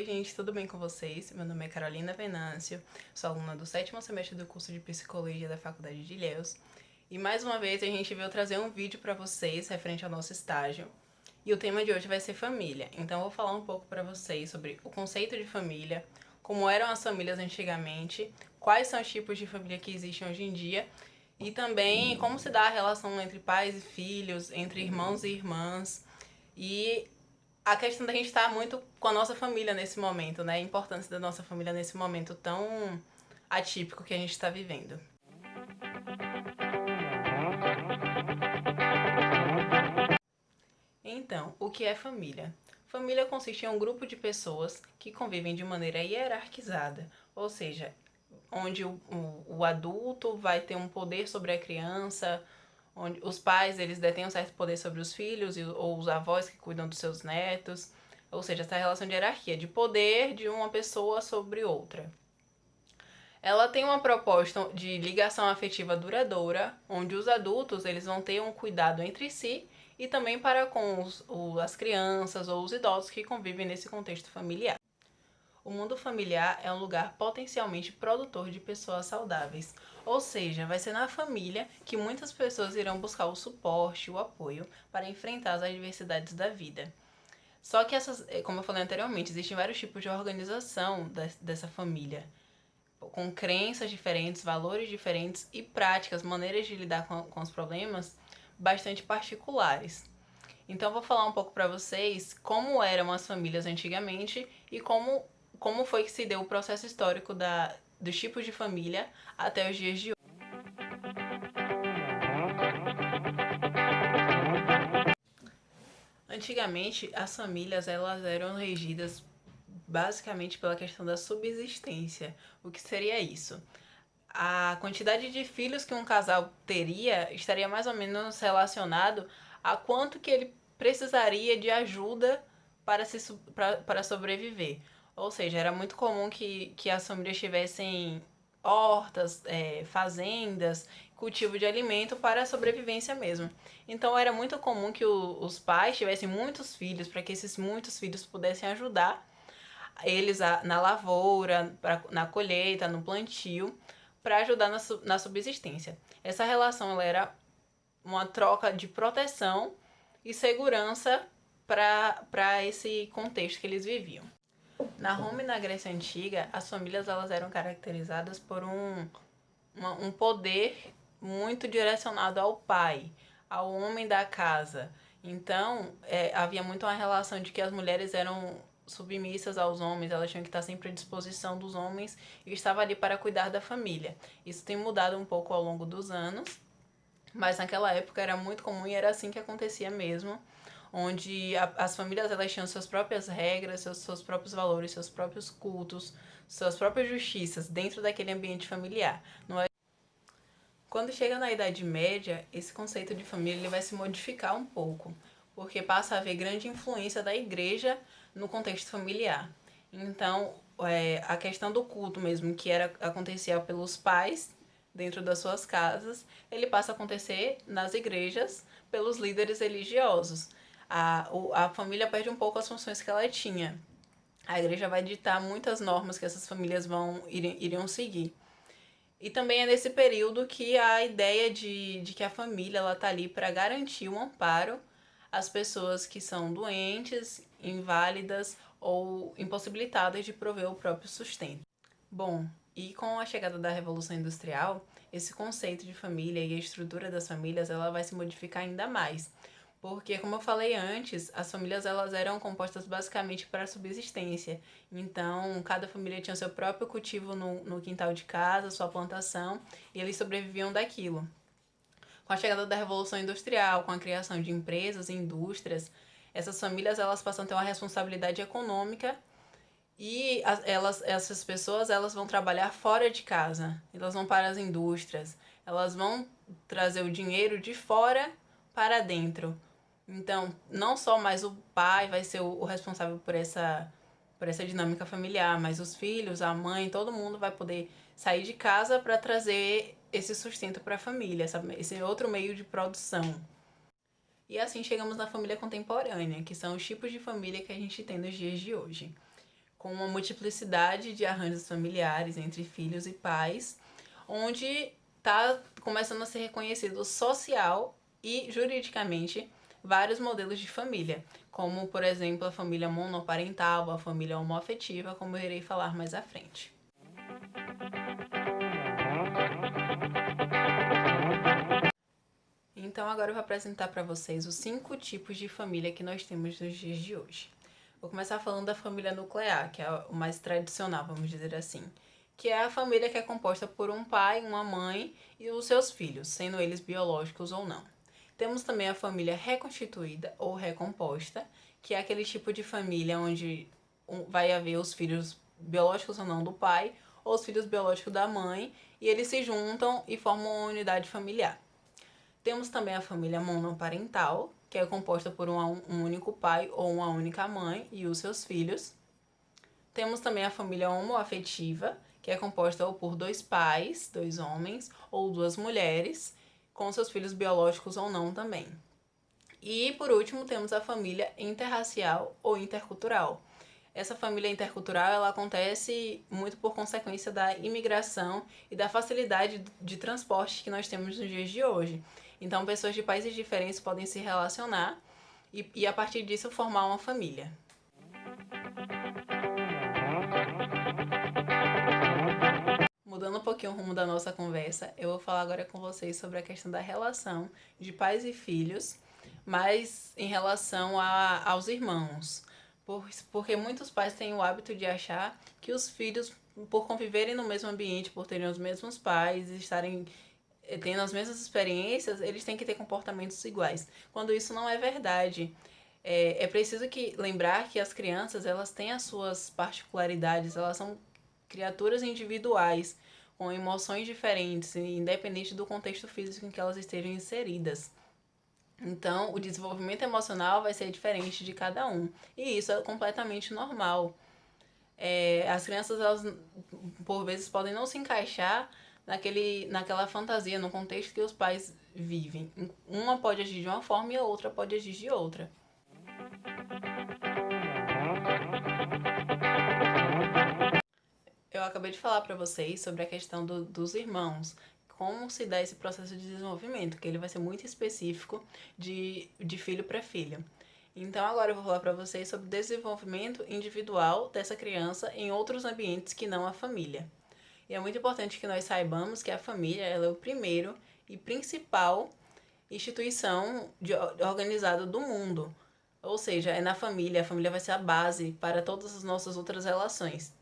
Oi gente, tudo bem com vocês? Meu nome é Carolina Venâncio, sou aluna do 7º semestre do curso de Psicologia da Faculdade de Ilhéus. E mais uma vez a gente veio trazer um vídeo para vocês referente ao nosso estágio. E o tema de hoje vai ser família, então eu vou falar um pouco para vocês sobre o conceito de família, como eram as famílias antigamente, quais são os tipos de família que existem hoje em dia e também como se dá a relação entre pais e filhos, entre irmãos e irmãs e a questão da gente estar muito com a nossa família nesse momento, né? A importância da nossa família nesse momento tão atípico que a gente está vivendo. Então, o que é família? Família consiste em um grupo de pessoas que convivem de maneira hierarquizada, ou seja, onde o adulto vai ter um poder sobre a criança, onde os pais eles detêm um certo poder sobre os filhos ou os avós que cuidam dos seus netos, ou seja, essa relação de hierarquia, de poder de uma pessoa sobre outra. Ela tem uma proposta de ligação afetiva duradoura, onde os adultos eles vão ter um cuidado entre si e também para com as crianças ou os idosos que convivem nesse contexto familiar. O mundo familiar é um lugar potencialmente produtor de pessoas saudáveis, ou seja, vai ser na família que muitas pessoas irão buscar o suporte, o apoio para enfrentar as adversidades da vida. Só que como eu falei anteriormente, existem vários tipos de organização dessa família, com crenças diferentes, valores diferentes e práticas, maneiras de lidar com os problemas bastante particulares. Então eu vou falar um pouco para vocês como eram as famílias antigamente e como foi que se deu o processo histórico dos tipos de família até os dias de hoje. Antigamente, as famílias elas eram regidas basicamente pela questão da subsistência. O que seria isso? A quantidade de filhos que um casal teria estaria mais ou menos relacionado a quanto que ele precisaria de ajuda para sobreviver. Ou seja, era muito comum que as famílias tivessem hortas, fazendas, cultivo de alimento para a sobrevivência mesmo. Então era muito comum que os pais tivessem muitos filhos para que esses muitos filhos pudessem ajudar eles na lavoura, na colheita, no plantio, para ajudar na subsistência. Essa relação ela era uma troca de proteção e segurança para esse contexto que eles viviam. Na Roma e na Grécia Antiga, as famílias elas eram caracterizadas por um poder muito direcionado ao pai, ao homem da casa. Então, havia muito uma relação de que as mulheres eram submissas aos homens, elas tinham que estar sempre à disposição dos homens e estava ali para cuidar da família. Isso tem mudado um pouco ao longo dos anos, mas naquela época era muito comum e era assim que acontecia mesmo, onde as famílias elas tinham suas próprias regras, seus próprios valores, seus próprios cultos, suas próprias justiças dentro daquele ambiente familiar. Não é? Quando chega na Idade Média, esse conceito de família ele vai se modificar um pouco, porque passa a haver grande influência da igreja no contexto familiar. Então, a questão do culto mesmo, que acontecia pelos pais dentro das suas casas, ele passa a acontecer nas igrejas pelos líderes religiosos. A família perde um pouco as funções que ela tinha. A igreja vai ditar muitas normas que essas famílias iriam seguir. E também é nesse período que a ideia de que a família ela tá ali para garantir um amparo às pessoas que são doentes, inválidas ou impossibilitadas de prover o próprio sustento. Bom, e com a chegada da Revolução Industrial, esse conceito de família e a estrutura das famílias ela vai se modificar ainda mais. Porque, como eu falei antes, as famílias elas eram compostas basicamente para subsistência. Então, cada família tinha seu próprio cultivo no quintal de casa, sua plantação, e eles sobreviviam daquilo. Com a chegada da Revolução Industrial, com a criação de empresas e indústrias, essas famílias elas passam a ter uma responsabilidade econômica e essas pessoas elas vão trabalhar fora de casa, elas vão para as indústrias, elas vão trazer o dinheiro de fora para dentro. Então, não só mais o pai vai ser o responsável por essa dinâmica familiar, mas os filhos, a mãe, todo mundo vai poder sair de casa para trazer esse sustento para a família, esse outro meio de produção. E assim chegamos na família contemporânea, que são os tipos de família que a gente tem nos dias de hoje. com uma multiplicidade de arranjos familiares entre filhos e pais, onde está começando a ser reconhecido social e juridicamente vários modelos de família, como, por exemplo, a família monoparental, a família homoafetiva, como eu irei falar mais à frente. Então agora eu vou apresentar para vocês os 5 tipos de família que nós temos nos dias de hoje. Vou começar falando da família nuclear, que é o mais tradicional, vamos dizer assim, que é a família que é composta por um pai, uma mãe e os seus filhos, sendo eles biológicos ou não. Temos também a família reconstituída ou recomposta, que é aquele tipo de família onde vai haver os filhos biológicos ou não do pai, ou os filhos biológicos da mãe, e eles se juntam e formam uma unidade familiar. Temos também a família monoparental, que é composta por um único pai ou uma única mãe e os seus filhos. Temos também a família homoafetiva, que é composta ou por 2 pais, 2 homens, ou 2 mulheres, com seus filhos biológicos ou não também. E, por último, temos a família interracial ou intercultural. Essa família intercultural ela acontece muito por consequência da imigração e da facilidade de transporte que nós temos nos dias de hoje. Então, pessoas de países diferentes podem se relacionar e a partir disso, formar uma família. Mudando um pouquinho o rumo da nossa conversa, eu vou falar agora com vocês sobre a questão da relação de pais e filhos, mas em relação aos irmãos. Porque muitos pais têm o hábito de achar que os filhos, por conviverem no mesmo ambiente, por terem os mesmos pais, estarem tendo as mesmas experiências, eles têm que ter comportamentos iguais. Quando isso não é verdade. É preciso lembrar que as crianças elas têm as suas particularidades, elas são criaturas individuais, com emoções diferentes, independente do contexto físico em que elas estejam inseridas. Então, o desenvolvimento emocional vai ser diferente de cada um. E isso é completamente normal. As crianças, elas, por vezes, podem não se encaixar naquela fantasia, no contexto que os pais vivem. Uma pode agir de uma forma e a outra pode agir de outra. Eu acabei de falar para vocês sobre a questão dos irmãos, como se dá esse processo de desenvolvimento, que ele vai ser muito específico de filho para filho. Então agora eu vou falar para vocês sobre o desenvolvimento individual dessa criança em outros ambientes que não a família. E é muito importante que nós saibamos que a família ela é o primeiro e principal instituição organizada do mundo. Ou seja, é na família, a família vai ser a base para todas as nossas outras relações.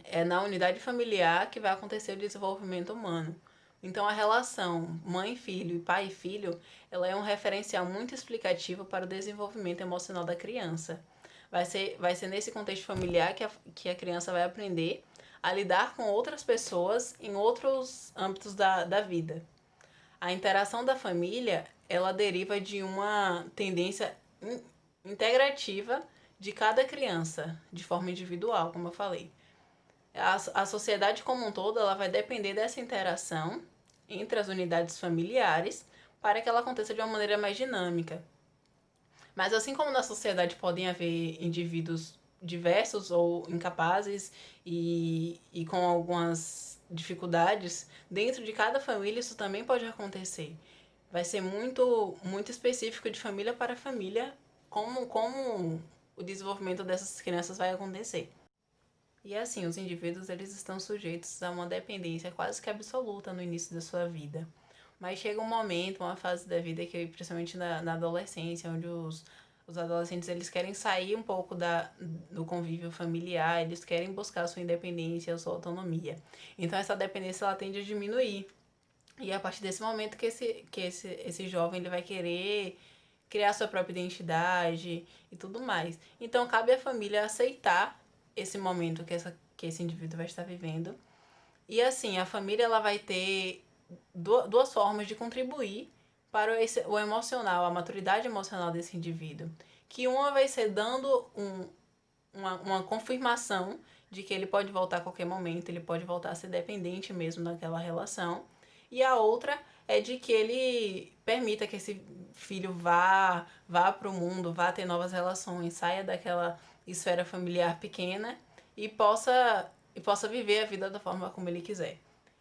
É na unidade familiar que vai acontecer o desenvolvimento humano. Então, a relação mãe-filho e pai-filho, ela é um referencial muito explicativo para o desenvolvimento emocional da criança. Vai ser nesse contexto familiar que a criança vai aprender a lidar com outras pessoas em outros âmbitos da vida. A interação da família, ela deriva de uma tendência integrativa de cada criança, de forma individual, como eu falei. A sociedade como um todo ela vai depender dessa interação entre as unidades familiares para que ela aconteça de uma maneira mais dinâmica. Mas assim como na sociedade podem haver indivíduos diversos ou incapazes e com algumas dificuldades, dentro de cada família isso também pode acontecer. Vai ser muito específico de família para família como o desenvolvimento dessas crianças vai acontecer. E assim, os indivíduos eles estão sujeitos a uma dependência quase que absoluta no início da sua vida. Mas chega um momento, uma fase da vida que, principalmente na adolescência, onde os adolescentes eles querem sair um pouco do convívio familiar, eles querem buscar a sua independência, a sua autonomia. Então essa dependência ela tende a diminuir. E é a partir desse momento que esse jovem ele vai querer criar sua própria identidade e tudo mais. Então cabe à família aceitar esse momento que esse indivíduo vai estar vivendo. E assim, a família ela vai ter duas formas de contribuir para o emocional, a maturidade emocional desse indivíduo. Que uma vai ser dando uma confirmação de que ele pode voltar a qualquer momento, ele pode voltar a ser dependente mesmo daquela relação. E a outra é de que ele permita que esse filho vá para o mundo, vá ter novas relações, saia daquela esfera familiar pequena e possa viver a vida da forma como ele quiser.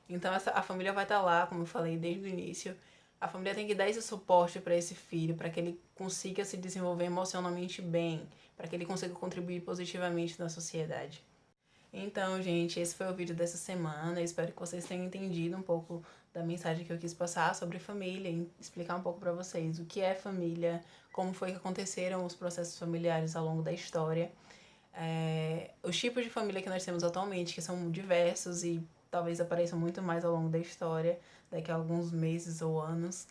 Então a família vai estar lá, como eu falei desde o início. A família tem que dar esse suporte para esse filho, para que ele consiga se desenvolver emocionalmente bem, para que ele consiga contribuir positivamente na sociedade. Então, gente, esse foi o vídeo dessa semana. Eu espero que vocês tenham entendido um pouco da mensagem que eu quis passar sobre família e explicar um pouco para vocês o que é família, como foi que aconteceram os processos familiares ao longo da história, os tipos de família que nós temos atualmente, que são diversos e talvez apareçam muito mais ao longo da história, daqui a alguns meses ou anos,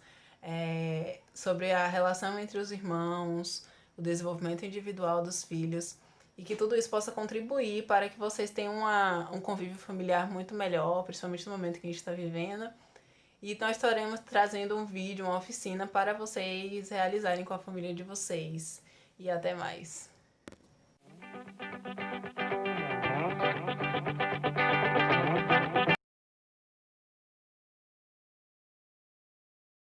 sobre a relação entre os irmãos, o desenvolvimento individual dos filhos, e que tudo isso possa contribuir para que vocês tenham um convívio familiar muito melhor, principalmente no momento que a gente está vivendo. E nós estaremos trazendo um vídeo, uma oficina para vocês realizarem com a família de vocês. E até mais.